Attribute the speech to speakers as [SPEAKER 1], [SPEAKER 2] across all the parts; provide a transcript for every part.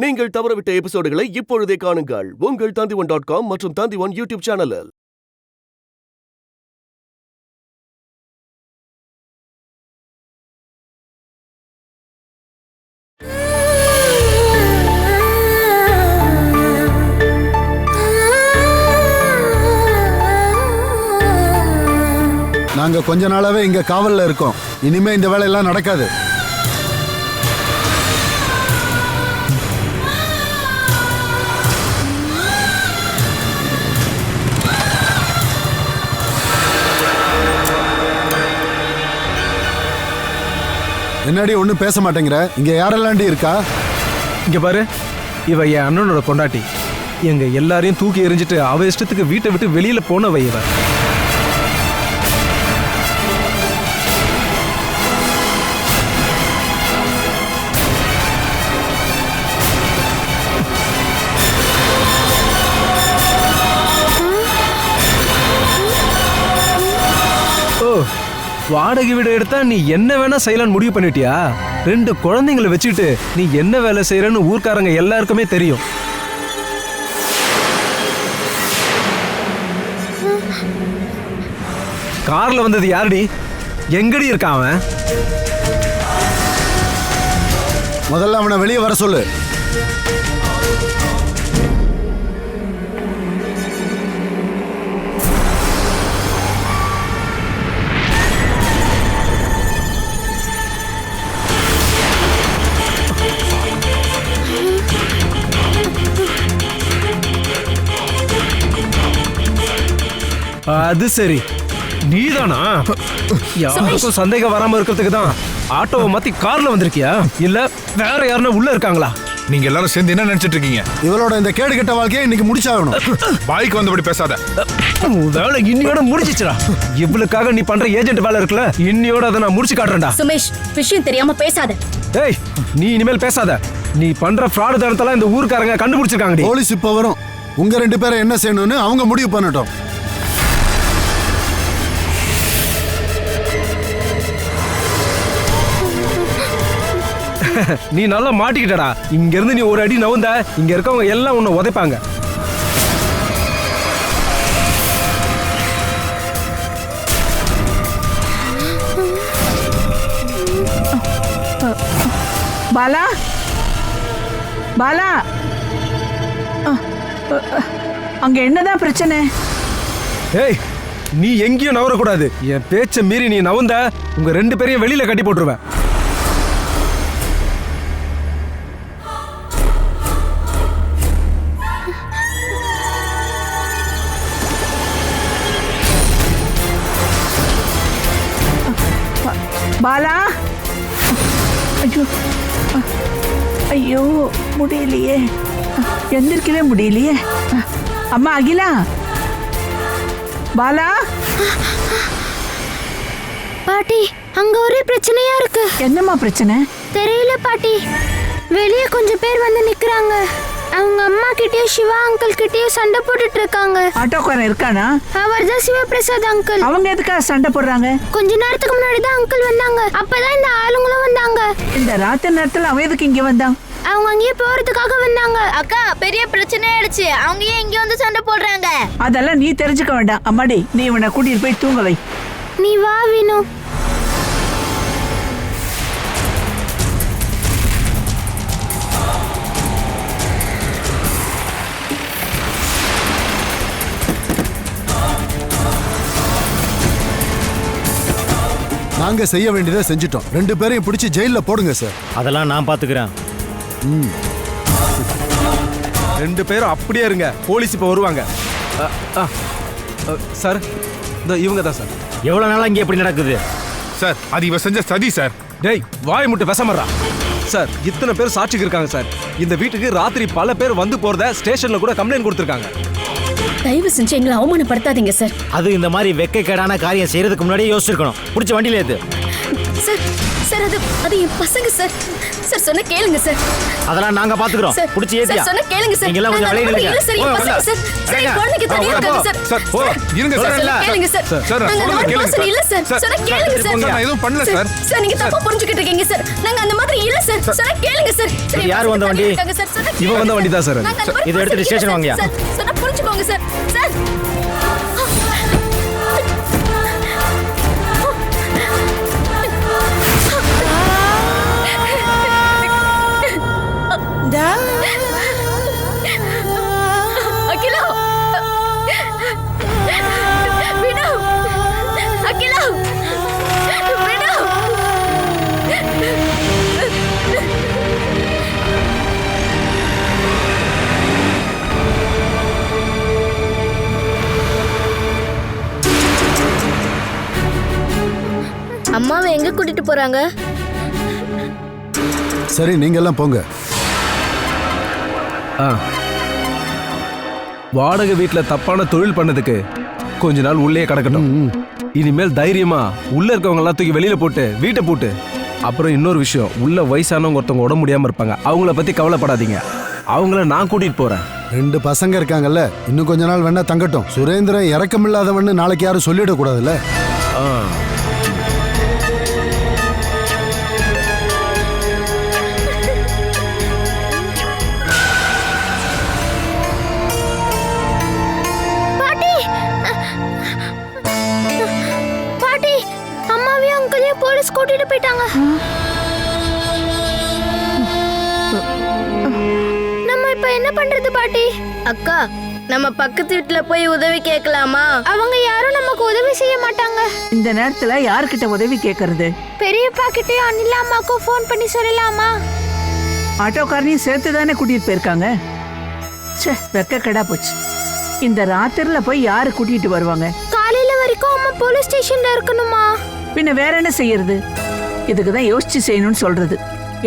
[SPEAKER 1] நீங்கள் தவறவிட்ட எபிசோடுகளை இப்பொழுதே காணுங்கள் உங்கள் Tandivan.com மற்றும் Tandivan யூடியூப் சேனலில்.
[SPEAKER 2] நாங்க கொஞ்ச நாளாவே இங்க காவல்ல இருக்கோம். இனிமே இந்த வேலையெல்லாம் நடக்காது. என்னடி ஒன்னும் பேச மாட்டேங்கிற? இங்க யாரெல்லாண்டி இருக்கா?
[SPEAKER 3] இங்க பாரு, இவ என் அண்ணனோட பொண்டாட்டி. எங்க எல்லாரையும் தூக்கி எறிஞ்சிட்டு அவ இஷ்டத்துக்கு வீட்டை விட்டு வெளியில போனவ இவ. வாடகை வீடு எடுத்தா நீ என்ன வேணா செய்யலான்னு முடிவு பண்ணிட்டியா? 2 குழந்தைங்களை வச்சுக்கிட்டு நீ என்ன வேலை செய்யறன்னு ஊர்க்காரங்க எல்லாருக்குமே தெரியும். கார்ல வந்தது யாருடி? எங்கடி இருக்கான் அவன்?
[SPEAKER 2] முதல்ல அவனை வெளியே வர சொல்லு.
[SPEAKER 3] அது சரி, நீதானா? யாருக்கும் சந்தேகம் வராம இருக்கிறதுக்கு தான் ஆட்டோவை மாத்தி கார்ல வந்திருக்கியா? இல்ல வேற யாருன்னா உள்ள இருக்காங்களா?
[SPEAKER 4] நீங்க எல்லாரும் சேர்ந்து என்ன நினைச்சிட்டு இருக்கீங்க?
[SPEAKER 2] இவளோட இந்த கேடு கெட்ட வாழ்க்கையை இன்னைக்கு முடிச்சாகணும்.
[SPEAKER 4] பாய்க்கு வந்தபடி பேசாத.
[SPEAKER 3] வேலை இன்னியோட முடிச்சிச்சுடா. இவளுக்காக நீ பண்ற ஏஜென்ட் வேலை இருக்குல்ல, இன்னியோட அதை நான் முடிச்சு காட்டுறேன்டா.
[SPEAKER 5] சுமேஷ், விஷயம் தெரியாம பேசாத.
[SPEAKER 3] ஏய், நீ இனிமேல் பேசாத. நீ பண்ற ஃப்ராடு தனத்தெல்லாம் இந்த ஊர்க்காரங்க கண்டுபிடிச்சிருக்காங்கடி.
[SPEAKER 2] போலீஸ் இப்ப வரும். உங்க 2 பேரை என்ன செய்யணும்னு அவங்க முடிவு பண்ணட்டும்.
[SPEAKER 3] நீ நல்லா மாட்டிக்கிட்டடா. இங்க இருந்து நீ ஒரு அடி நவுந்த இங்க இருக்கவங்க எல்லாம் உன்னை உதைப்பாங்க.
[SPEAKER 6] பாலா, பாலா, அங்க என்னதான் பிரச்சனை?
[SPEAKER 3] ஏய், நீ எங்கேயும் நவரக்கூடாது. என் பேச்ச மீறி நீ நவுந்த உங்க 2 பேரையும் வெளியில கட்டி போட்டுருவேன்.
[SPEAKER 6] பாலா, ஐயோ ஐயோ, முடியலையே, எந்திரிக்கவே முடியலையே. அம்மா அகிலா, பாலா.
[SPEAKER 5] பாட்டி, அங்க ஒரே பிரச்சனையா இருக்கு.
[SPEAKER 6] என்னம்மா பிரச்சனை?
[SPEAKER 5] தெரியல பாட்டி. வெளியே கொஞ்சம் பேர் வந்து நிக்கிறாங்க. அவங்க அம்மா கிட்டயும் சிவா அங்கிள் கிட்டயும் சண்டை போட்டுட்டு இருக்காங்க.
[SPEAKER 6] ஆட்டோக்காரன் இருக்கானா?
[SPEAKER 5] அவர் தான் சிவபிரசாத் அங்கிள்.
[SPEAKER 6] அவங்க எதுக்காக சண்டை போடுறாங்க?
[SPEAKER 5] கொஞ்ச நேரத்துக்கு முன்னாடி தான் அங்கிள் வந்தாங்க. அப்பதான் இந்த ஆளுங்களும் வந்தாங்க.
[SPEAKER 6] இந்த ராத்திரி நேரத்துல அவன் எதுக்கு இங்க வந்தான்?
[SPEAKER 5] அவங்க அங்கேயே போறதுக்காக வந்தாங்க. அக்கா, பெரிய பிரச்சனை ஆயிடுச்சு. அவங்க ஏன் இங்க வந்து சண்டை போடுறாங்க?
[SPEAKER 6] அதெல்லாம் நீ தெரிஞ்சுக்க வேண்டாம். அம்மாடி, நீ இவனை கூட்டிட்டு போய் தூங்க வை.
[SPEAKER 5] நீ வா வினு.
[SPEAKER 2] நாங்க செய்ய வேண்டியதை செஞ்சிட்டோம். 2 பேரையும் பிடிச்சி ஜெயில போடுங்க சார்.
[SPEAKER 7] அதெல்லாம் நான் பாத்துக்கிறேன்.
[SPEAKER 3] 2 பேரும் அப்படியே இருங்க. போலீஸ் இப்ப வருவாங்க. சார், இவங்க தான் சார்.
[SPEAKER 7] எவ்வளவு நாளா இங்க எப்படி நடக்குது
[SPEAKER 4] சார்? அது இவ செஞ்ச சதி சார்.
[SPEAKER 3] டேய், வாய் முட்டு விசமறா. சார், இத்தனை பேர் சாட்சிக்கு இருக்காங்க சார். இந்த வீட்டுக்கு ராத்திரி பல பேர் வந்து போறத ஸ்டேஷன்ல கூட கம்ப்ளைண்ட் கொடுத்திருக்காங்க.
[SPEAKER 5] தயவு செஞ்சு எங்களை அவமானப்படுத்தாதீங்க சார்.
[SPEAKER 7] அது இந்த மாதிரி வெக்கக்கேடான காரியம் செய்யறதுக்கு முன்னாடியே யோசிச்சிருக்கணும். புடிச்ச வண்டியில ஏத்து.
[SPEAKER 8] சார் சார் அது என் பசங்க சார். சார் சொன்ன கேளுங்க சார்.
[SPEAKER 7] அதெல்லாம் நாங்க பாத்துக்கிறோம்.
[SPEAKER 8] சார்
[SPEAKER 7] புடிச்சு ஏத்தியா?
[SPEAKER 8] சார் சொன்ன கேளுங்க சார்.
[SPEAKER 7] நீங்க எல்லாம் கொஞ்சம்
[SPEAKER 8] நாங்க
[SPEAKER 7] விளையாடுங்க.
[SPEAKER 8] இல்ல சார், என் பசங்க சார். சார் என் குழந்தைக்கு தனியா இருக்காங்க சார்.
[SPEAKER 4] சார், இருங்க சார்.
[SPEAKER 8] சொன்ன கேளுங்க சார்.
[SPEAKER 4] சார்,
[SPEAKER 8] நாங்க அந்த மாதிரி
[SPEAKER 4] கேளுங்க
[SPEAKER 8] பசங்க இல்ல சார்.
[SPEAKER 4] சார்.
[SPEAKER 8] சொன்ன கேளுங்க சார்.
[SPEAKER 4] சார், நான் எதுவும் பண்ணல சார்.
[SPEAKER 8] சார் நீங்க தப்பா புரிஞ்சுக்கிட்டு இருக்கீங்க சார். நாங்க அந்த மாதிரி இல்ல சார். சொன்ன கேளுங்க சார். சார்
[SPEAKER 7] யார் வந்த வண்டி?
[SPEAKER 3] இவன் வந்த வண்டி தான் சார் அது.
[SPEAKER 7] இதை எடுத்துட்டு ஸ்டேஷன் வாங்கயா.
[SPEAKER 8] சார் சொன்ன புரிஞ்சுக்கோங்க சார். சார் அகிலா விடு. அகிலா விடு.
[SPEAKER 5] அம்மாவை எங்க கூட்டிட்டு போறாங்க?
[SPEAKER 2] சரி நீங்க எல்லாம் போங்க.
[SPEAKER 3] ஆ. வாடகை வீட்டுல தப்பான தொழில் பண்ணதுக்கு கொஞ்ச நாள் உள்ளே கிடக்கட்டும். இனிமேல் தைரியமா உள்ள இருக்கவங்க எல்லாம் தூக்கி வெளியில போட்டு வீட்டை போட்டு. அப்புறம் இன்னொரு விஷயம், உள்ள வயசானவங்க ஒருத்தவங்க உடம்பு முடியாம இருப்பாங்க, அவங்கள பத்தி கவலைப்படாதீங்க. அவங்கள நான் கூட்டிட்டு போறேன்.
[SPEAKER 2] 2 பசங்க இருக்காங்கல்ல, இன்னும் கொஞ்ச நாள் வேணா தங்கட்டும். சுரேந்திரன் இறக்கமில்லாதவன்னு நாளைக்கு யாரும் சொல்லிடக்கூடாதுல்ல.
[SPEAKER 3] ஆ.
[SPEAKER 5] பாட்டி பாட்டி அம்மாவையும் அங்கிளையும் போலீஸ் கூட்டிட்டு போயிட்டாங்க. நம்ம இப்ப என்ன பண்றது பாட்டி?
[SPEAKER 9] அக்கா, நம்ம பக்கத்து வீட்டுல போய் உதவி கேட்கலாமா?
[SPEAKER 5] அவங்க யாரும் நமக்கு உதவி செய்ய மாட்டாங்க.
[SPEAKER 6] இந்த நேரத்துல யார்கிட்ட உதவி கேட்கறது?
[SPEAKER 5] பெரியப்பா கிட்டயும் அனிலா அம்மாக்கும் ஃபோன் பண்ணி சொல்லலாமா?
[SPEAKER 6] ஆட்டோக்காரனையும் சேர்த்து தானே கூட்டிட்டு போயிருக்காங்க. ச்சே, வெக்க கெடா போச்சு. இந்த ராத்திரில போய் யாரு கூட்டிட்டு வருவாங்க?
[SPEAKER 5] காலையில வரைக்கும் அம்மா போலீஸ் ஸ்டேஷன்ல இருக்கணுமா?
[SPEAKER 6] பின்ன வேற என்ன செய்யறது? இதுக்குதான் யோசிச்சு செய்யணும்னு சொல்றது.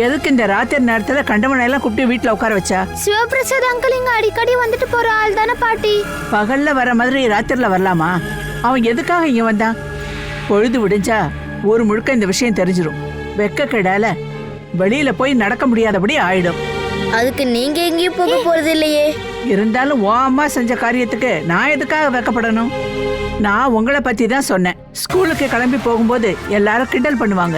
[SPEAKER 6] எதுக்கு இந்த ராத்திரி நேரத்துல கண்டவனை எல்லாம் கூப்பிட்டு வீட்டுல உட்கார வச்சா?
[SPEAKER 5] சிவபிரசாத் அங்கிள் இங்க அடிக்கடி வந்துட்டு போற ஆள் தானே பாட்டி.
[SPEAKER 6] பகல்ல வர மாதிரி ராத்திரில வரலாமா? அவன் எதுக்காக இங்க வந்தான்? பொழுது விடிஞ்சா ஒரு முழுக்க இந்த விஷயம் தெரிஞ்சிரும். வெக்க கெடால வெளியில போய் நடக்க முடியாதபடி ஆயிடும்.
[SPEAKER 9] அதுக்கு நீங்க எங்கேயும் போக போறது இல்லையே.
[SPEAKER 6] இருந்தாலும் உன் அம்மா செஞ்ச காரியத்துக்கு நான் எதுக்காக வெக்கப்படணும்? நான் உங்களை பத்தி தான் சொன்னேன். ஸ்கூலுக்கு கிளம்பி போகும்போது எல்லாரும் கிண்டல் பண்ணுவாங்க.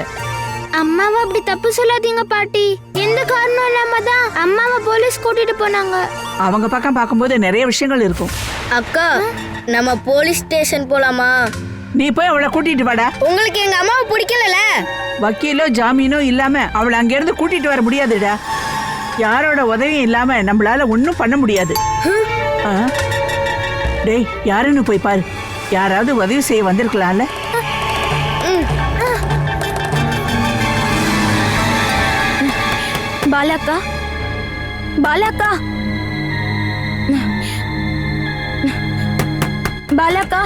[SPEAKER 5] அம்மாவை அப்படி தப்பு சொல்லாதீங்க பாட்டி. எந்த காரணம் இல்லாம தான் அம்மாவை போலீஸ் கூட்டிட்டு போனாங்க.
[SPEAKER 6] அவங்க பக்கம் பார்க்கும்போது நிறைய விஷயங்கள் இருக்கும்.
[SPEAKER 9] அக்கா, நம்ம போலீஸ் ஸ்டேஷன் போலாமா?
[SPEAKER 6] நீ போய் அவளை கூட்டிட்டு வாடா.
[SPEAKER 9] உங்களுக்கு எங்க அம்மாவை பிடிக்கல.
[SPEAKER 6] வக்கீலோ ஜாமீனோ இல்லாம அவளை அங்கிருந்து கூட்டிட்டு வர முடியாதுடா. யாரோட உதவியும் இல்லாம நம்மளால ஒன்னும் பண்ண முடியாது. ஆ? டேய், யாருன்னு போய் பாரு. யாராவது உதவி செய்ய வந்திருக்கலாம்ல.
[SPEAKER 5] பாலாக்கா, பாலாக்கா, பாலாக்கா.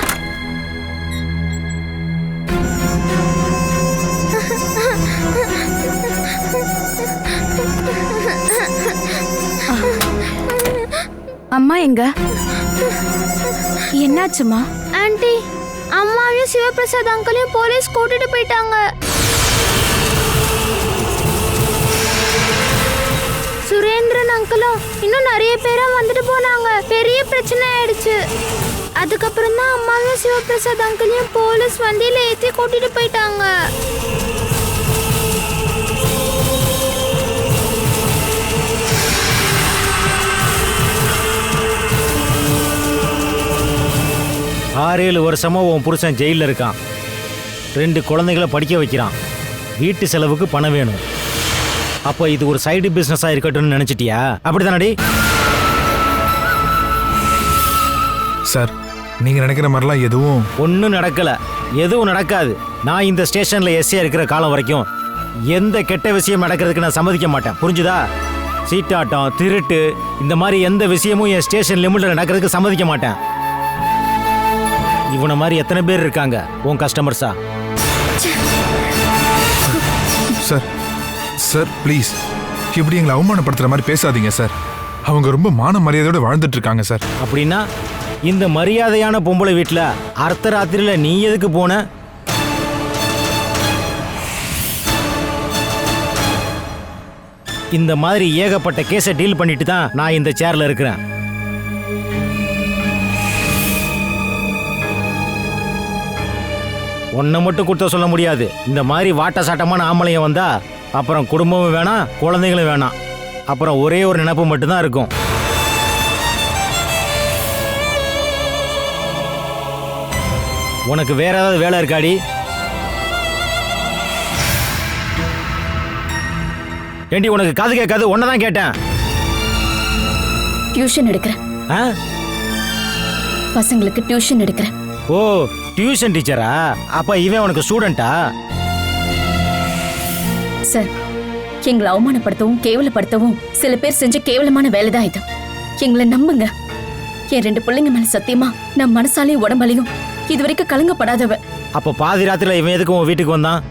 [SPEAKER 8] அம்மா எங்க? என்னாச்சுமா?
[SPEAKER 5] ஆண்டி, அம்மாவையும் சிவபிரசாத் அங்கிளையும் போலீஸ் கூட்டிட்டு போயிட்டாங்க. சுரேந்திரன் அங்கிளும் இன்னும் நிறைய பேரா வந்துட்டு போனாங்க. பெரிய பிரச்சனை ஆயிடுச்சு. அதுக்கப்புறம் தான் அம்மாவையும் சிவபிரசாத் அங்கிளையும் போலீஸ் வண்டியில ஏத்தி கூட்டிட்டு போயிட்டாங்க.
[SPEAKER 7] ஆறு 7 வருஷமா உன் புருஷன் ஜெயிலில் இருக்கான். 2 குழந்தைகளை படிக்க வைக்கிறான். வீட்டு செலவுக்கு பணம் வேணும். அப்போ இது ஒரு சைடு பிஸ்னஸாக இருக்கட்டும்னு நினச்சிட்டியா? அப்படிதானடி?
[SPEAKER 4] சார், நீங்க நினைக்கிற மாதிரிலாம் எதுவும்
[SPEAKER 7] ஒன்றும் நடக்கலை, எதுவும் நடக்காது. நான் இந்த ஸ்டேஷனில் எஸ்ஏ இருக்கிற காலம் வரைக்கும் எந்த கெட்ட விஷயம் நடக்கிறதுக்கு நான் சம்மதிக்க மாட்டேன். புரிஞ்சுதா? சீட்டாட்டம், திருட்டு, இந்த மாதிரி எந்த விஷயமும் என் ஸ்டேஷன் லிமிட்டில் நடக்கிறதுக்கு சம்மதிக்க மாட்டேன். இவனை மாதிரி எத்தனை பேர் இருக்காங்க உன் கஸ்டமர்ஸா?
[SPEAKER 4] சார், சார் ப்ளீஸ் இப்படி எங்களை அவமானப்படுத்துற மாதிரி பேசாதீங்க சார். அவங்க ரொம்ப மான மரியாதையோட வாழ்ந்துட்டு இருக்காங்க சார்.
[SPEAKER 7] அப்படின்னா இந்த மரியாதையான பொம்பளை வீட்டில் அர்த்த ராத்திரியில் நீ எதுக்கு போன? இந்த மாதிரி ஏகப்பட்ட கேஸை டீல் பண்ணிட்டு தான் நான் இந்த சேர்ல இருக்கிறேன். ஒன்றை மட்டும் கொடுத்த சொல்ல முடியாது. இந்த மாதிரி வாட்ட சாட்டமான ஆம்பளையும் வந்தா அப்புறம் குடும்பமும் வேணாம், குழந்தைகளும் வேணாம். அப்புறம் ஒரே ஒரு நினைப்பு மட்டும்தான் இருக்கும். உனக்கு வேற ஏதாவது வேலை இருக்காடி? ஏண்டி உனக்கு காது கேட்காது? ஒன்னதான் கேட்டேன்.
[SPEAKER 8] டியூஷன் எடுக்கிறேன். பசங்களுக்கு டியூஷன் எடுக்கிறேன்.
[SPEAKER 7] ஓ, டியூஷன் டீச்சரா? அப்ப இவன் உனக்கு ஸ்டூடெண்டா?
[SPEAKER 8] சார், எங்களை அவமானப்படுத்தவும் கேவலப்படுத்தவும் சில பேர் செஞ்ச கேவலமான வேலைதான் இது. எங்களை நம்புங்க. என் 2 பிள்ளைங்க மேல சத்தியமா நான் மனசாலையும் உடம்பாலையும் இதுவரைக்கும் கலங்கப்படாதவ.
[SPEAKER 7] அப்ப பாதி ராத்திரில இவன் எதுக்கு உன் வீட்டுக்கு வந்தான்?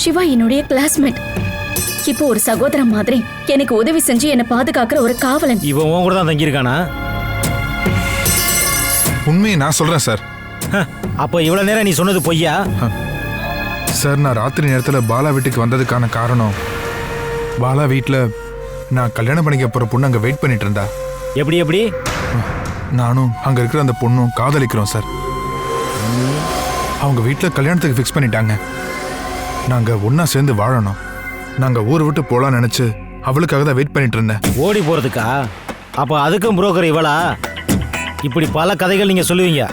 [SPEAKER 8] சிவா என்னுடைய கிளாஸ்மேட். இப்போ ஒரு சகோதரன் மாதிரி எனக்கு உதவி செஞ்சு என்னை பாதுகாக்கிற ஒரு காவலன்.
[SPEAKER 7] இவன் உன் கூட தான் தங்கியிருக்கானா?
[SPEAKER 4] உண்மையை நான் சொல்றேன் சார்.
[SPEAKER 7] அப்போ இவ்வளவு நேரம் நீ சொன்னது பொய்யா?
[SPEAKER 4] சார், நான் ராத்திரி நேரத்தில் பாலா வீட்டுக்கு வந்ததுக்கான காரணம், பாலா வீட்டில் நான் கல்யாணம் பண்ணிக்க போகிற பொண்ணு அங்கே வெயிட் பண்ணிட்டு இருந்தா.
[SPEAKER 7] எப்படி?
[SPEAKER 4] நானும் அங்கே இருக்கிற அந்த பொண்ணும் காதலிக்கிறோம் சார். அவங்க வீட்டில் கல்யாணத்துக்கு ஃபிக்ஸ் பண்ணிட்டாங்க. நாங்கள் ஒன்றா சேர்ந்து வாழணும். நாங்கள் ஊரை விட்டு போகலான்னு நினச்சி அவளுக்காக தான் வெயிட் பண்ணிட்டு இருந்தேன்.
[SPEAKER 7] ஓடி போகிறதுக்கா? அப்போ அதுக்கும் புரோக்கர் இவளா? இப்படி பல கதைகள் நீங்கள் சொல்லுவீங்க.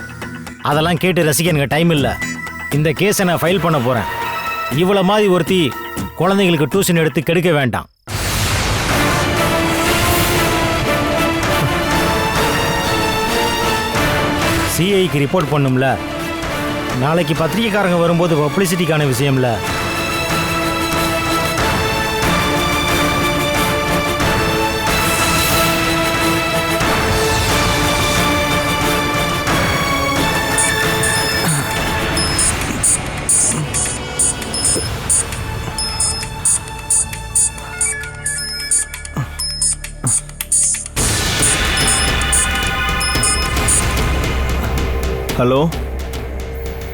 [SPEAKER 7] அதெல்லாம் கேட்டு ரசிக்க எனக்கு டைம் இல்லை. இந்த கேஸை நான் ஃபைல் பண்ண போகிறேன். இவ்வளோ மாதிரி ஒருத்தி குழந்தைங்களுக்கு டியூஷன் எடுத்து கெடுக்க வேண்டாம். சிஐக்கு ரிப்போர்ட் பண்ணும்ல. நாளைக்கு பத்திரிகைக்காரங்க வரும்போது பப்ளிசிட்டிக்கான விஷயம்ல.
[SPEAKER 3] ஹலோ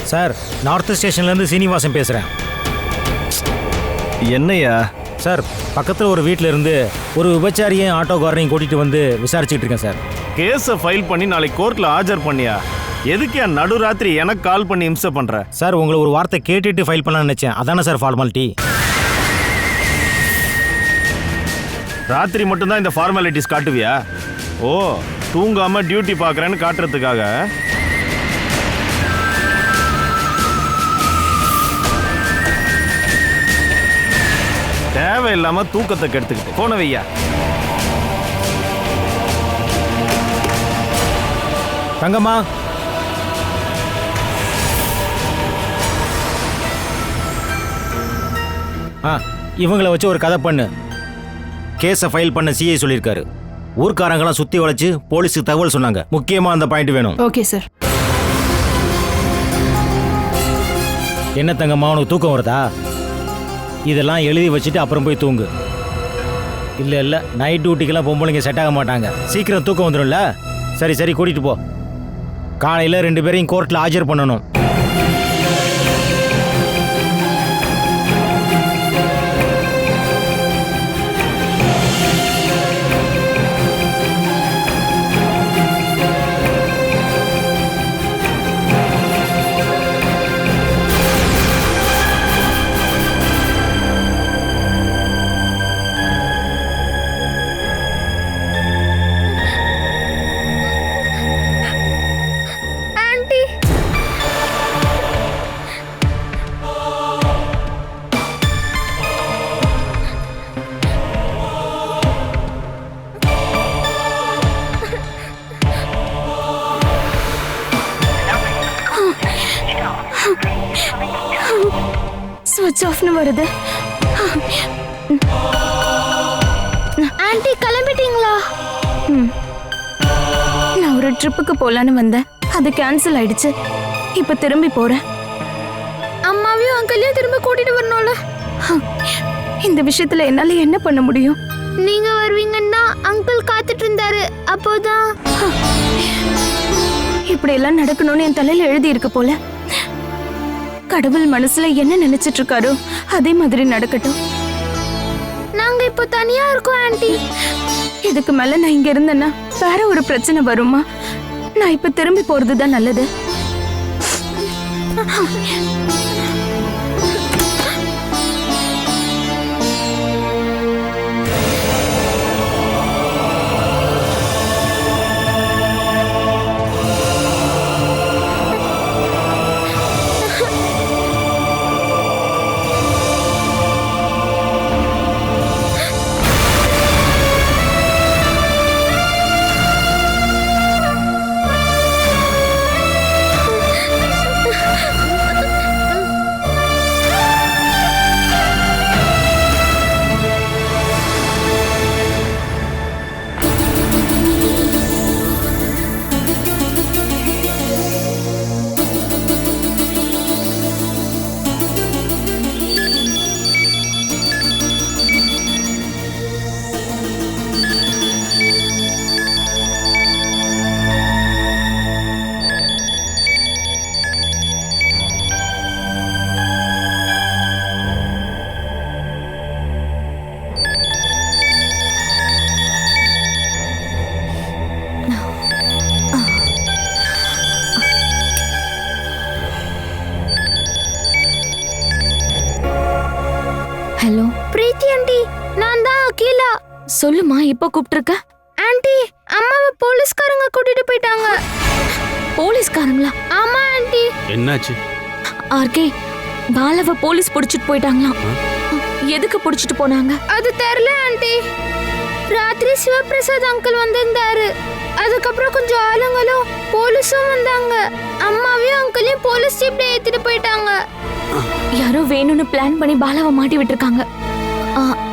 [SPEAKER 7] சார், நார்த் ஸ்டேஷன்லேருந்து சீனிவாசன் பேசுகிறேன்.
[SPEAKER 3] என்னையா?
[SPEAKER 7] சார், பக்கத்தில் ஒரு வீட்டில் இருந்து ஒரு விபச்சாரியும் ஆட்டோக்காரனையும் கூட்டிகிட்டு வந்து விசாரிச்சுட்டு இருக்கேன் சார்.
[SPEAKER 10] கேஸை ஃபைல் பண்ணி நாளைக்கு கோர்ட்டில் ஆஜர் பண்ணியா? எதுக்கு என் நடுராத்திரி எனக்கு கால் பண்ணி இம்சை பண்ணுற?
[SPEAKER 7] சார், உங்களை ஒரு வார்த்தை கேட்டுட்டு ஃபைல் பண்ணலாம்னு நினச்சேன். அதானே சார் ஃபார்மாலிட்டி?
[SPEAKER 10] ராத்திரி மட்டும்தான் இந்த ஃபார்மாலிட்டிஸ் காட்டுவியா? ஓ, தூங்காமல் டியூட்டி பார்க்குறேன்னு காட்டுறதுக்காக. தேவையில்லாம தூக்கத்தை கெடுத்துக்கிட்டு போன வையா.
[SPEAKER 7] தங்கம்மா, இவங்களை வச்சு ஒரு கதை பண்ணு. கேஸை ஃபைல் பண்ண சிஐ சொல்லியிருக்காரு. ஊர்க்காரங்களாம் சுற்றி வளைச்சு போலீஸுக்கு தகவல் சொன்னாங்க. முக்கியமாக அந்த பாயிண்ட் வேணும்.
[SPEAKER 6] Okay sir.
[SPEAKER 7] என்ன தங்கம்மா, உனக்கு தூக்கம் வருதா? இதெல்லாம் எழுதி வச்சுட்டு அப்புறம் போய் தூங்கு. இல்லை, நைட் டியூட்டிக்கெல்லாம் பொம்பளைங்க செட் ஆக மாட்டாங்க. சீக்கிரம் தூக்கம் வந்துடும்ல. சரி, கூட்டிகிட்டு போ. காலையில் 2 பேரையும் கோர்ட்டில் ஆஜர் பண்ணணும்.
[SPEAKER 5] ஸ்விட்ச் ஆஃப்னு வருது. ஆன்ட்டி கிளம்பிட்டீங்களா? நான் ஒரு ட்ரிப்புக்கு போலான்னு வந்தேன். அது கேன்சல் ஆயிடுச்சு. இப்ப திரும்பி போறேன். அம்மாவையும் அங்கிளையும் திரும்ப கூட்டிட்டு வரணும்ல. இந்த விஷயத்துல என்னால என்ன பண்ண முடியும்? நீங்க வருவீங்கன்னா அங்கிள் காத்துட்டு இருந்தாரு. அப்போதான் இப்படி எல்லாம் நடக்கணும்னு என் தலையில எழுதி இருக்கு போல. கடவுள் மனசுல என்ன நினைச்சிட்டு இருக்காரோ அதே மாதிரி நடக்கட்டும். நாங்க இப்போ தனியா இருக்கும் ஆண்டி. இதுக்கு மேல நான் இங்க இருந்தேன்னா வேற ஒரு பிரச்சனை வருமா? நான் இப்ப திரும்பி போறதுதான் நல்லது. ஹலோ பிரீத்தி ஆண்டி, நான் தான் அகிலா. சொல்லுமா, இப்போ கூப்பிட்டுருக்க? ஆண்டி, அம்மாவை போலீஸ்காரங்க கூட்டிட்டு போயிட்டாங்க. போலீஸ்காரங்களா? ஆமா ஆண்டி.
[SPEAKER 11] என்னாச்சு?
[SPEAKER 5] ஆர்கே, பாலாவை போலீஸ் பிடிச்சிட்டு போயிட்டாங்களாம். எதுக்கு பிடிச்சிட்டு போனாங்க? அது தெரியல ஆண்டி. ராத்திரி சிவபிரசாத் அங்கிள் வந்திருந்தாரு. அதுக்கப்புறம் கொஞ்சம் ஆளுங்களும் போலீஸும் வந்தாங்க. அம்மாவையும் அங்கிளையும் போலீஸ் ஜீப்ல ஏத்திட்டு போயிட்டாங்க. யாரோ வேணும்னு பிளான் பண்ணி பாலாவை மாட்டி விட்டுருக்காங்க.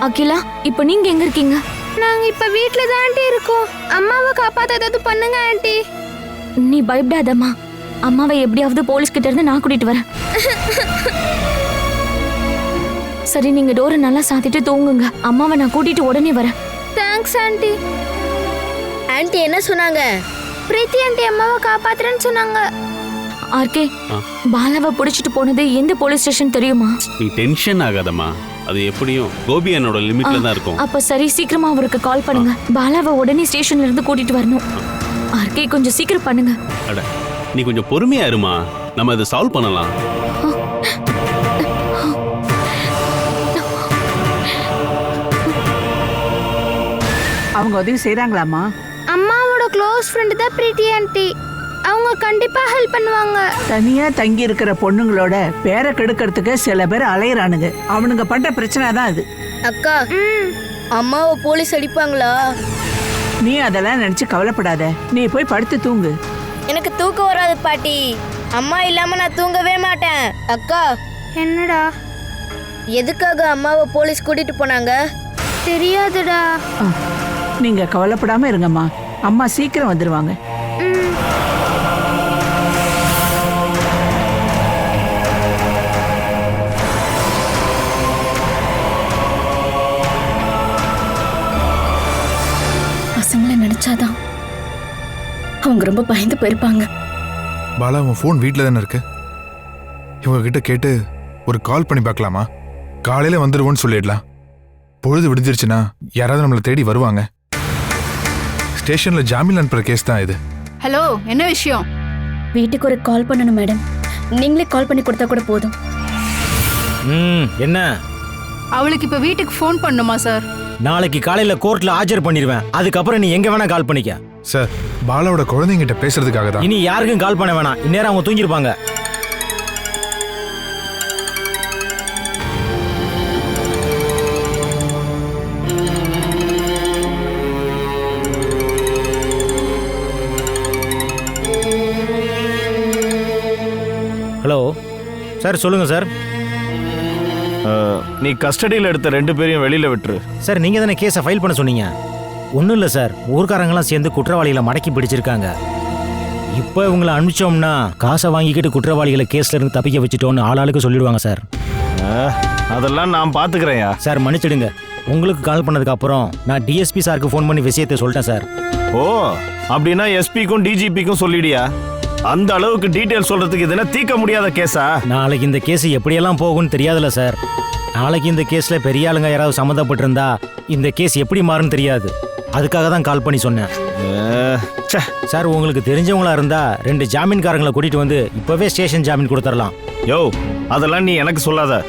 [SPEAKER 5] அகிலா, இப்போ நீங்க எங்க இருக்கீங்க? நாங்க இப்ப வீட்ல தான் ஆண்டி இருக்கோம். அம்மாவை காப்பாத்த ஏதாவது பண்ணுங்க ஆண்டி. நீ பயப்படாதம்மா. அம்மாவை எப்படியாவது போலீஸ் கிட்ட இருந்து நான் கூட்டிட்டு வரேன். சரி, நீங்க டோரை நல்லா சாத்திட்டு தூங்குங்க. அம்மாவை நான் கூட்டிட்டு உடனே வரேன். Thanks aunty.
[SPEAKER 9] ஆண்டி என்ன சொன்னாங்க?
[SPEAKER 5] பிரீத்தி ஆண்டி அம்மாவை காப்பாத்துறேன்னு சொன்னாங்க. ஆர்கே, பாலாவை பிடிச்சிட்டு போனது எந்த போலீஸ் ஸ்டேஷன் தெரியுமா?
[SPEAKER 11] நீ டென்ஷன் ஆகாதம்மா. அது எப்படியும் கோபி என்னோட லிமிட்ல தான் இருக்கும்.
[SPEAKER 5] அப்ப சரி, சீக்கிரமா அவருக்கு கால் பண்ணுங்க. பாலாவை உடனே ஸ்டேஷன்ல இருந்து கூட்டிட்டு வரணும். ஆர்கே, கொஞ்சம் சீக்கிரம் பண்ணுங்க.
[SPEAKER 11] அட, நீ கொஞ்சம் பொறுமையா இருமா. நம்ம இதை சால்வ் பண்ணலாம்.
[SPEAKER 6] அவங்க உதவி செய்றாங்களாமா?
[SPEAKER 5] அம்மாவோட க்ளோஸ் ஃப்ரெண்ட் தான் பிரீத்தி ஆண்டி. அவங்க கண்டிப்பா ஹெல்ப் பண்ணுவாங்க.
[SPEAKER 6] தனியா தங்கி இருக்கிற பொண்ணுங்களோட பேரை கெடுக்கிறதுக்கு சில பேர் அலையறானுங்க. அவனுங்க பண்ற பிரச்சனை தான் அது.
[SPEAKER 9] அக்கா, அம்மாவை போலீஸ் அடிப்பாங்களா?
[SPEAKER 6] நீ அதெல்லாம் நினைச்சு கவலைப்படாத. நீ போய் படுத்து தூங்கு.
[SPEAKER 9] எனக்கு தூக்கம் வராது பாட்டி. அம்மா இல்லாம நான் தூங்கவே மாட்டேன். அக்கா,
[SPEAKER 5] என்னடா?
[SPEAKER 9] எதுக்காக அம்மாவை போலீஸ் கூட்டிட்டு போனாங்க?
[SPEAKER 5] தெரியாதுடா.
[SPEAKER 6] நீங்க கவலைப்படாம இருங்கம்மா. அம்மா சீக்கிரம் வந்துருவாங்க.
[SPEAKER 8] பசங்களை நினைச்சாதான் அவங்க ரொம்ப பயந்து போயிருப்பாங்க.
[SPEAKER 4] பாலா, உன் ஃபோன் வீட்டில் தானே இருக்கு. இவங்க கிட்ட கேட்டு ஒரு கால் பண்ணி பார்க்கலாமா? காலையில வந்துடுவோன்னு சொல்லிடலாம். பொழுது விடிஞ்சிருச்சுன்னா யாராவது நம்மளை தேடி வருவாங்க. ஸ்டேஷன்ல ஜாமீன் அனுப்புற கேஸ் தான் இது.
[SPEAKER 12] ஹலோ, என்ன விஷயம்?
[SPEAKER 8] வீட்டுக்கு ஒரு கால் பண்ணணும் மேடம். நீங்களே கால் பண்ணி கொடுத்தா கூட போதும்.
[SPEAKER 7] என்ன?
[SPEAKER 12] அவளுக்கு இப்ப வீட்டுக்கு ஃபோன் பண்ணுமா சார்?
[SPEAKER 7] நாளைக்கு காலையில கோர்ட்ல ஆஜர் பண்ணிடுவேன். அதுக்கப்புறம் நீ எங்க வேணா கால் பண்ணிக்க.
[SPEAKER 4] சார், பாலாவோட குழந்தைங்கிட்ட பேசுறதுக்காக தான்.
[SPEAKER 7] இனி யாருக்கும் கால் பண்ண வேணாம். இந்நேரம் அவங்க தூங்கிருப்பாங்க. ஹலோ சார், சொல்லுங்க சார்.
[SPEAKER 10] நீ கஸ்டடியில் எடுத்த 2 பேரையும் வெளியில விட்டுரு.
[SPEAKER 7] சார், நீங்க தானே கேஸை ஃபைல் பண்ண சொன்னீங்க. ஒன்றும் இல்லை சார், ஊர்க்காரங்களாம் சேர்ந்து குற்றவாளிகளை மடக்கி பிடிச்சிருக்காங்க. இப்போ இவங்களை அனுப்பிச்சோம்னா காசை வாங்கிக்கிட்டு குற்றவாளிகளை கேஸ்ல இருந்து தப்பிக்க வச்சுட்டோன்னு ஆளாளுக்கு சொல்லிடுவாங்க சார்.
[SPEAKER 10] அதெல்லாம் நான் பார்த்துக்கிறேன்யா.
[SPEAKER 7] சார், மன்னிச்சிடுங்க. உங்களுக்கு கால் பண்ணதுக்கு அப்புறம் நான் டிஎஸ்பி சாருக்கு ஃபோன் பண்ணி விஷயத்தை சொல்லிட்டேன் சார்.
[SPEAKER 10] ஓ, அப்படின்னா எஸ்பிக்கும் டிஜிபிக்கும் சொல்லிடியா? அந்த அளவுக்கு டீட்டெயில் சொல்றதுக்கு இதுனா தீர்க்க முடியாத கேஸா?
[SPEAKER 7] நாளைக்கு இந்த கேஸ் எப்படியெல்லாம் போகும்னு தெரியாதுல்ல சார். நாளைக்கு இந்த கேஸ்ல பெரிய ஆளுங்க யாராவது சம்மந்தப்பட்டிருந்தா இந்த கேஸ் எப்படி மாறுன்னு தெரியாது. அதுக்காக தான் கால் பண்ணி சொன்னேன். சார், உங்களுக்கு தெரிஞ்சவங்களா இருந்தா 2 ஜாமீன்காரங்களை கூட்டிட்டு வந்து இப்பவே ஸ்டேஷன் ஜாமீன் கொடுத்துடலாம்.
[SPEAKER 10] யோ, அதெல்லாம் நீ எனக்கு சொல்லாத.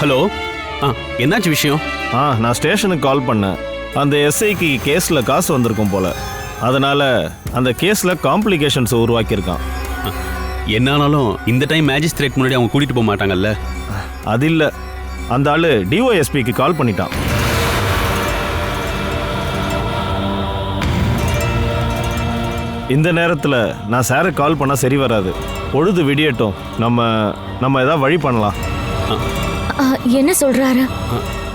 [SPEAKER 11] ஹலோ, என்னாச்சு விஷயம்?
[SPEAKER 10] நான் ஸ்டேஷனுக்கு கால் பண்ணேன். அந்த எஸ்ஐக்கு கேஸில் காசு வந்திருக்கும் போல. அதனால அந்த கேஸில் காம்ப்ளிகேஷன்ஸ் உருவாக்கியிருக்கான்.
[SPEAKER 11] என்னானாலும் இந்த டைம் மேஜிஸ்ட்ரேட் முன்னாடி அவங்க கூட்டிட்டு போக மாட்டாங்கல்ல?
[SPEAKER 10] அது இல்லை, அந்த ஆள் டிஒஎஸ்பிக்கு கால் பண்ணிட்டான். இந்த நேரத்தில் நான் சாருக்கு கால் பண்ணால் சரி வராது. பொழுது விடியட்டும், நம்ம ஏதாவது வழி பண்ணலாம்.
[SPEAKER 5] என்ன சொல்றாரு?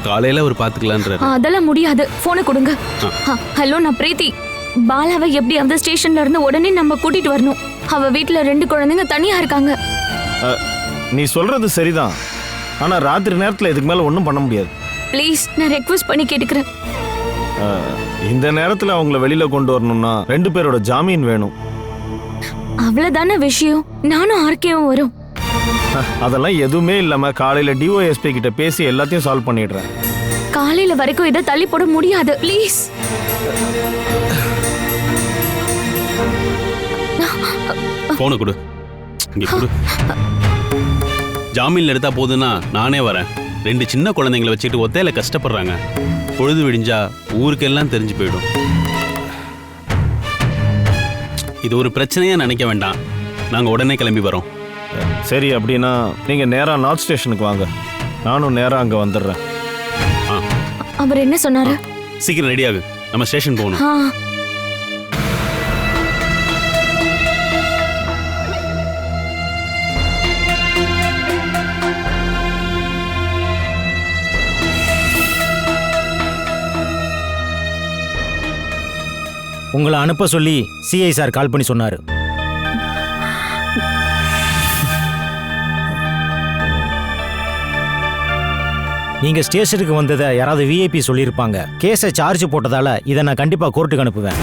[SPEAKER 11] காலையில ஒரு பாத்துக்கலான்றாரு.
[SPEAKER 5] அதெல்லாம் முடியாது. போனை கொடுங்க. ஹலோ, நான் பிரீத்தி. பாலாவை எப்படியாவது ஸ்டேஷன்ல இருந்து உடனே நம்ம கூட்டிட்டு வரணும். அவ வீட்டுல 2 குழந்தைங்க தனியா இருக்காங்க.
[SPEAKER 10] நீ சொல்றது சரிதான், ஆனா ராத்திரி நேரத்துல இதுக்கு மேல ஒன்றும் பண்ண முடியாது.
[SPEAKER 5] ப்ளீஸ், நான் ரெக்வெஸ்ட் பண்ணி கேட்டுக்கிறேன்.
[SPEAKER 10] இந்த நேரத்துல அவங்கள வெளியில கொண்டு வரணும்னா 2 பேரோட ஜாமீன் வேணும்.
[SPEAKER 5] அவ்வளவுதான விஷயம். நானும் ஆர்கேவும் வரும்.
[SPEAKER 10] அதெல்லாம் எதுவுமே இல்லாம காலையில டிஒஎஸ்பி கிட்ட பேசி எல்லாத்தையும் சால்வ் பண்ணிடுறேன்.
[SPEAKER 5] காலையில வரைக்கும் இதை தள்ளி போட முடியாது. ப்ளீஸ்.
[SPEAKER 11] போன கொடு, இங்க கொடு. ஜாமீன்ல எடுத்தா போதுன்னா நானே வரேன். 2 சின்ன குழந்தைங்களை வச்சுட்டு ஒத்தையில கஷ்டப்படுறாங்க. பொழுது விடிஞ்சா ஊருக்கெல்லாம் தெரிஞ்சு போயிடும். இது ஒரு பிரச்சனையா நினைக்க வேண்டாம். நாங்க உடனே கிளம்பி வரோம்.
[SPEAKER 10] சரி, அப்படின்னா நீங்க நேரா நார்த் ஸ்டேஷனுக்கு வாங்க. நானும் நேரா அங்க வந்துடுறேன்.
[SPEAKER 5] அவர் என்ன சொன்னாரு?
[SPEAKER 11] சீக்கிரம் ரெடி ஆகு, நம்ம ஸ்டேஷன் போகணும்.
[SPEAKER 7] உங்களை அனுப்ப சொல்லி சிஐ சார் கால் பண்ணி சொன்னாரு. நீங்க ஸ்டேஷனுக்கு வந்ததை யாராவது விஐபி சொல்லியிருப்பாங்க. கேஸை சார்ஜ் போட்டதால இதை நான் கண்டிப்பா கோர்ட்டுக்கு அனுப்புவேன்.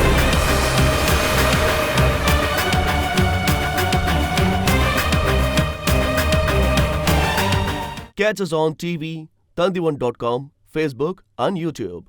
[SPEAKER 1] Catch us on TV, Tandivan.com, Facebook and YouTube.